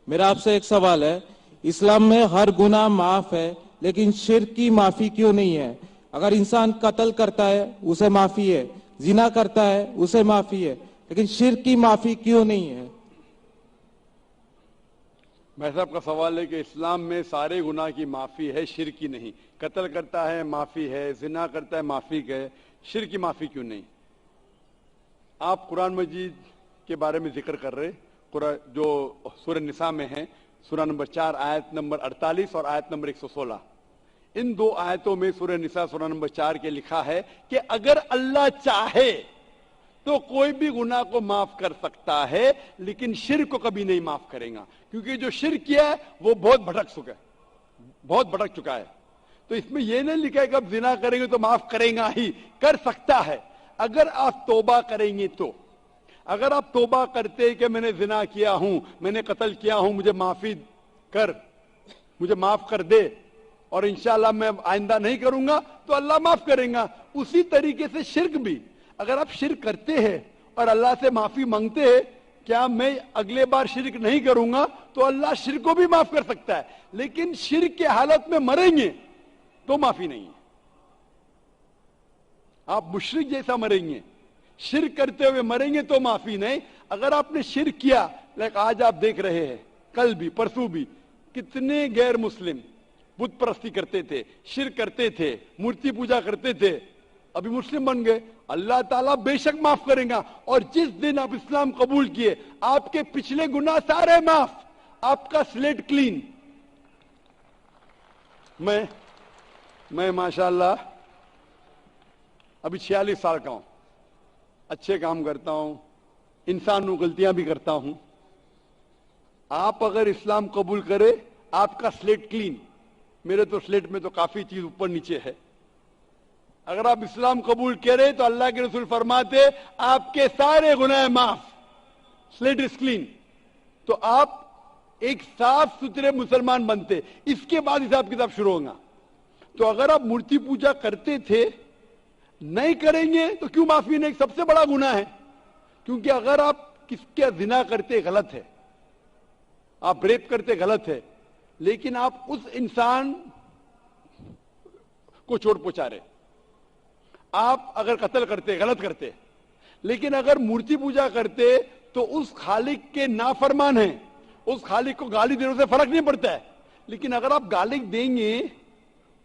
میرا آپ سے ایک سوال ہے، اسلام میں ہر گناہ معاف ہے لیکن شرک کی معافی کیوں نہیں ہے؟ اگر انسان قتل کرتا ہے اسے معافی ہے، زنا کرتا ہے اسے معافی ہے، لیکن شرک کی معافی کیوں نہیں ہے؟ بھائی صاحب کا سوال ہے کہ اسلام میں سارے گناہ کی معافی ہے، شرک کی نہیں۔ قتل کرتا ہے معافی ہے، زنا کرتا ہے معافی ہے، شرک کی معافی کیوں نہیں؟ آپ قرآن مجید کے بارے میں ذکر کر رہے، جو سورہ نساء میں ہے، سورہ نمبر 4 آیت نمبر 48 اور آیت نمبر 116۔ ان دو آیتوں میں سورہ نساء سورہ نمبر 4 کے لکھا ہے کہ اگر اللہ چاہے تو کوئی بھی گناہ کو معاف کر سکتا ہے، لیکن شرک کو کبھی نہیں معاف کرے گا، کیونکہ جو شرک کیا ہے وہ بہت بھٹک چکا ہے۔ تو اس میں یہ نہیں لکھا ہے کہ اب زنا کریں گے تو معاف کرے گا ہی، کر سکتا ہے اگر آپ توبہ کریں گے تو۔ اگر آپ توبہ کرتے کہ میں نے زنا کیا ہوں، میں نے قتل کیا ہوں، مجھے معاف کر دے اور انشاءاللہ میں آئندہ نہیں کروں گا، تو اللہ معاف کرے گا۔ اسی طریقے سے شرک بھی، اگر آپ شرک کرتے ہیں اور اللہ سے معافی مانگتے ہیں کیا میں اگلے بار شرک نہیں کروں گا، تو اللہ شرک کو بھی معاف کر سکتا ہے، لیکن شرک کے حالت میں مریں گے تو معافی نہیں ہے۔ آپ مشرک جیسا مریں گے، شرک کرتے ہوئے مریں گے تو معافی نہیں۔ اگر آپ نے شرک کیا، لیکن آج آپ دیکھ رہے ہیں، کل بھی پرسوں بھی کتنے غیر مسلم بت پرستی کرتے تھے، شرک کرتے تھے، مورتی پوجا کرتے تھے، ابھی مسلم بن گئے۔ اللہ تعالیٰ بے شک معاف کریں گا، اور جس دن آپ اسلام قبول کیے آپ کے پچھلے گناہ سارے معاف، آپ کا سلیٹ کلین۔ میں ماشاءاللہ ابھی 46 سال کا ہوں، اچھے کام کرتا ہوں، انسان ہوں، غلطیاں بھی کرتا ہوں۔ آپ اگر اسلام قبول کرے آپ کا سلیٹ کلین، میرے تو سلیٹ میں تو کافی چیز اوپر نیچے ہے۔ اگر آپ اسلام قبول کرے تو اللہ کے رسول فرماتے آپ کے سارے گناہ معاف، سلیٹ از کلین، تو آپ ایک صاف ستھرے مسلمان بنتے۔ اس کے بعد حساب کتاب شروع ہوگا۔ تو اگر آپ مورتی پوجا کرتے تھے، نہیں کریں گے تو کیوں معافی نہیں؟ سب سے بڑا گناہ ہے، کیونکہ اگر آپ کس کے زنا کرتے غلط ہے، آپ ریپ کرتے غلط ہے، لیکن آپ اس انسان کو چوٹ پہنچا رہے۔ آپ اگر قتل کرتے غلط کرتے، لیکن اگر مورتی پوجا کرتے تو اس خالق کے نافرمان ہیں، اس خالق کو گالی دینے سے فرق نہیں پڑتا ہے۔ لیکن اگر آپ گالی دیں گے،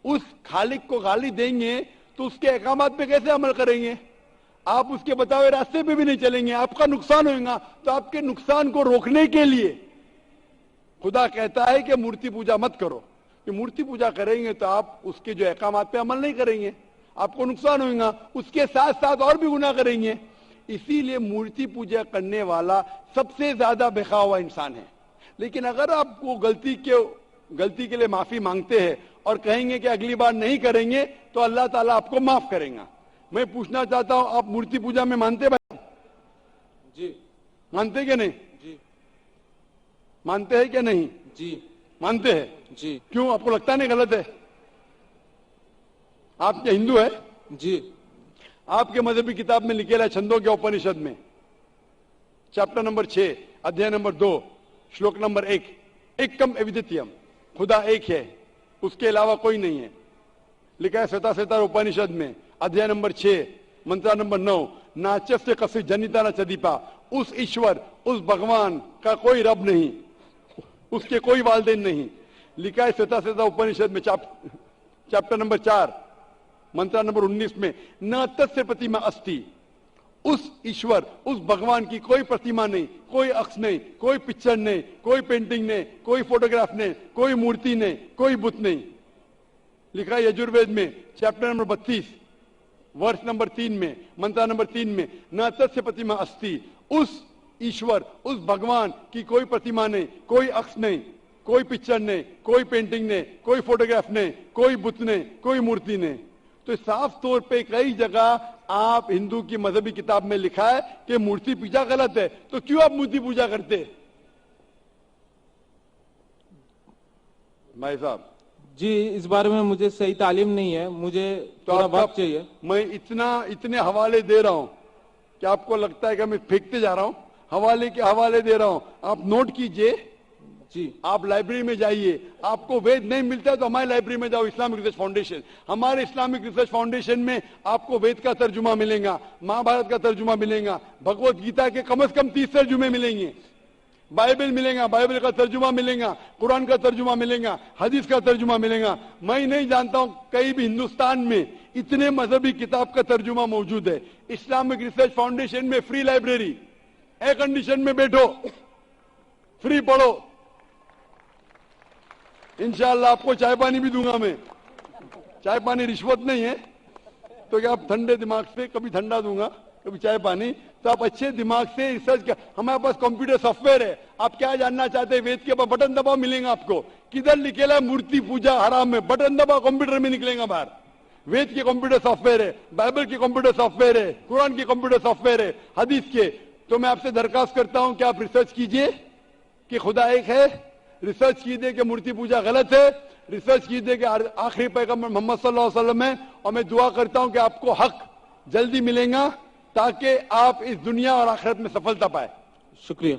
اس خالق کو گالی دیں گے، تو اس کے احکامات پہ کیسے عمل کریں گے؟ آپ اس کے بتائے راستے پہ بھی نہیں چلیں گے، آپ کا نقصان ہوگا۔ تو آپ کے نقصان کو روکنے کے لیے خدا کہتا ہے کہ مورتی پوجا مت کرو، کہ مورتی پوجا کریں گے تو آپ اس کے جو احکامات پہ عمل نہیں کریں گے، آپ کو نقصان ہوگا، اس کے ساتھ ساتھ اور بھی گناہ کریں گے۔ اسی لیے مورتی پوجا کرنے والا سب سے زیادہ بخا ہوا انسان ہے۔ لیکن اگر آپ کو غلطی کے لیے معافی مانگتے ہیں اور کہیں گے کہ اگلی بار نہیں کریں گے، تو اللہ تعالیٰ آپ کو معاف کریں گا۔ میں پوچھنا چاہتا ہوں، آپ مورتی پوجا میں مانتے بھائی؟ جی مانتے کہ نہیں؟ جی مانتے ہیں کہ نہیں؟ جی مانتے ہیں۔ جی کیوں، آپ کو لگتا نہیں غلط ہے؟ آپ کے ہندو ہے؟ جی آپ کے مذہبی کتاب میں لکھے چھندوں کے اپنشد میں چیپٹر نمبر 6 ادھیائے نمبر 2 شلوک نمبر 1، ایکم ایودتیم، خدا ایک ہے، اس کے علاوہ کوئی نہیں ہے۔ لکھا ہے ستا سیتار اپنشد میں ادھیائے نمبر 6 منترا نمبر 9، ناچس کسی جنیتا نہ چدیپا، اس ایشور، اس بھگوان کا کوئی رب نہیں، اس کے کوئی والدین نہیں۔ لکھا ہے ستا سیتا اپنشد میں چیپٹر نمبر 4 منترا نمبر 19 میں، نہ تسیہ پرتیما استی، اس ایشور، اس بھگوان کی کوئی پرتیما نہیں، کوئی عکس نہیں، کوئی پکچر نہیں، کوئی پینٹنگ نہیں، کوئی فوٹوگراف نہیں، کوئی مورتی نہیں، کوئی بت نہیں۔ لکھا ہے یجوروید میں چیپٹر نمبر 32 ورس نمبر 3 میں، منترا نمبر 3 میں، نہ تسیہ پرتیما استی، اس ایشور، اس بھگوان کی کوئی پرتیما نہیں، کوئی عکس نہیں، کوئی پکچر نہیں، کوئی پینٹنگ نہیں، کوئی فوٹوگراف نہیں، کوئی بت نہیں، کوئی مورتی نہیں۔ تو صاف طور پہ کئی جگہ آپ ہندو کی مذہبی کتاب میں لکھا ہے کہ مورتی پوجا غلط ہے، تو کیوں آپ مورتی پوجا کرتے؟ بھائی صاحب جی اس بارے میں مجھے صحیح تعلیم نہیں ہے، مجھے تھوڑا وقت چاہیے۔ میں اتنے حوالے دے رہا ہوں کہ آپ کو لگتا ہے کہ میں پھینکتے جا رہا ہوں، حوالے کے حوالے دے رہا ہوں، آپ نوٹ کیجئے۔ جی آپ لائبریری میں جائیے, آپ کو وید نہیں ملتا ہے تو ہماری لائبریری میں جاؤ, اسلامک ریسرچ فاؤنڈیشن. ہمارے اسلامک ریسرچ فاؤنڈیشن میں آپ کو وید کا ترجمہ ملے گا, مہا بھارت کا ترجمہ ملے گا, بھگوت گیتا کے کم از کم 30 ترجمے ملیں گے, بائبل ملے گا, بائبل کا ترجمہ ملے گا, قرآن کا ترجمہ ملے گا, حدیث کا ترجمہ ملے گا. میں نہیں جانتا ہوں کہیں بھی ہندوستان میں اتنے مذہبی کتاب کا ترجمہ موجود ہے. اسلامک ریسرچ فاؤنڈیشن میں فری لائبریری, ایئر کنڈیشن میں بیٹھو, فری پڑھو. انشاءاللہ آپ کو چائے پانی بھی دوں گا میں, چائے پانی رشوت نہیں ہے, تو کیا آپ ٹھنڈے دماغ سے, کبھی ٹھنڈا دوں گا کبھی چائے پانی, تو آپ اچھے دماغ سے ریسرچ کر. ہمارے پاس کمپیوٹر سافٹ ویئر ہے, آپ کیا جاننا چاہتے ہیں وید کے بعد بٹن دباؤ ملیں گا آپ کو, کدھر لکھے ہے مورتی پوجا حرام میں, بٹن دباؤ کمپیوٹر میں نکلیں گا باہر. وید کے کمپیوٹر سافٹ ویئر ہے, بائبل کے کمپیوٹر سافٹ ویئر ہے, قرآن کے کمپیوٹر سافٹ ویئر ہے, حدیث کے. تو میں آپ سے درخواست کرتا ہوں کہ آپ ریسرچ کیجئے کہ خدا ایک ہے, ریسرچ کیجئے کہ مورتی پوجا غلط ہے, ریسرچ کیجئے کہ آخری پیغمبر محمد صلی اللہ علیہ وسلم ہے. اور میں دعا کرتا ہوں کہ آپ کو حق جلدی ملے گا تاکہ آپ اس دنیا اور آخرت میں سفلتا پائے. شکریہ.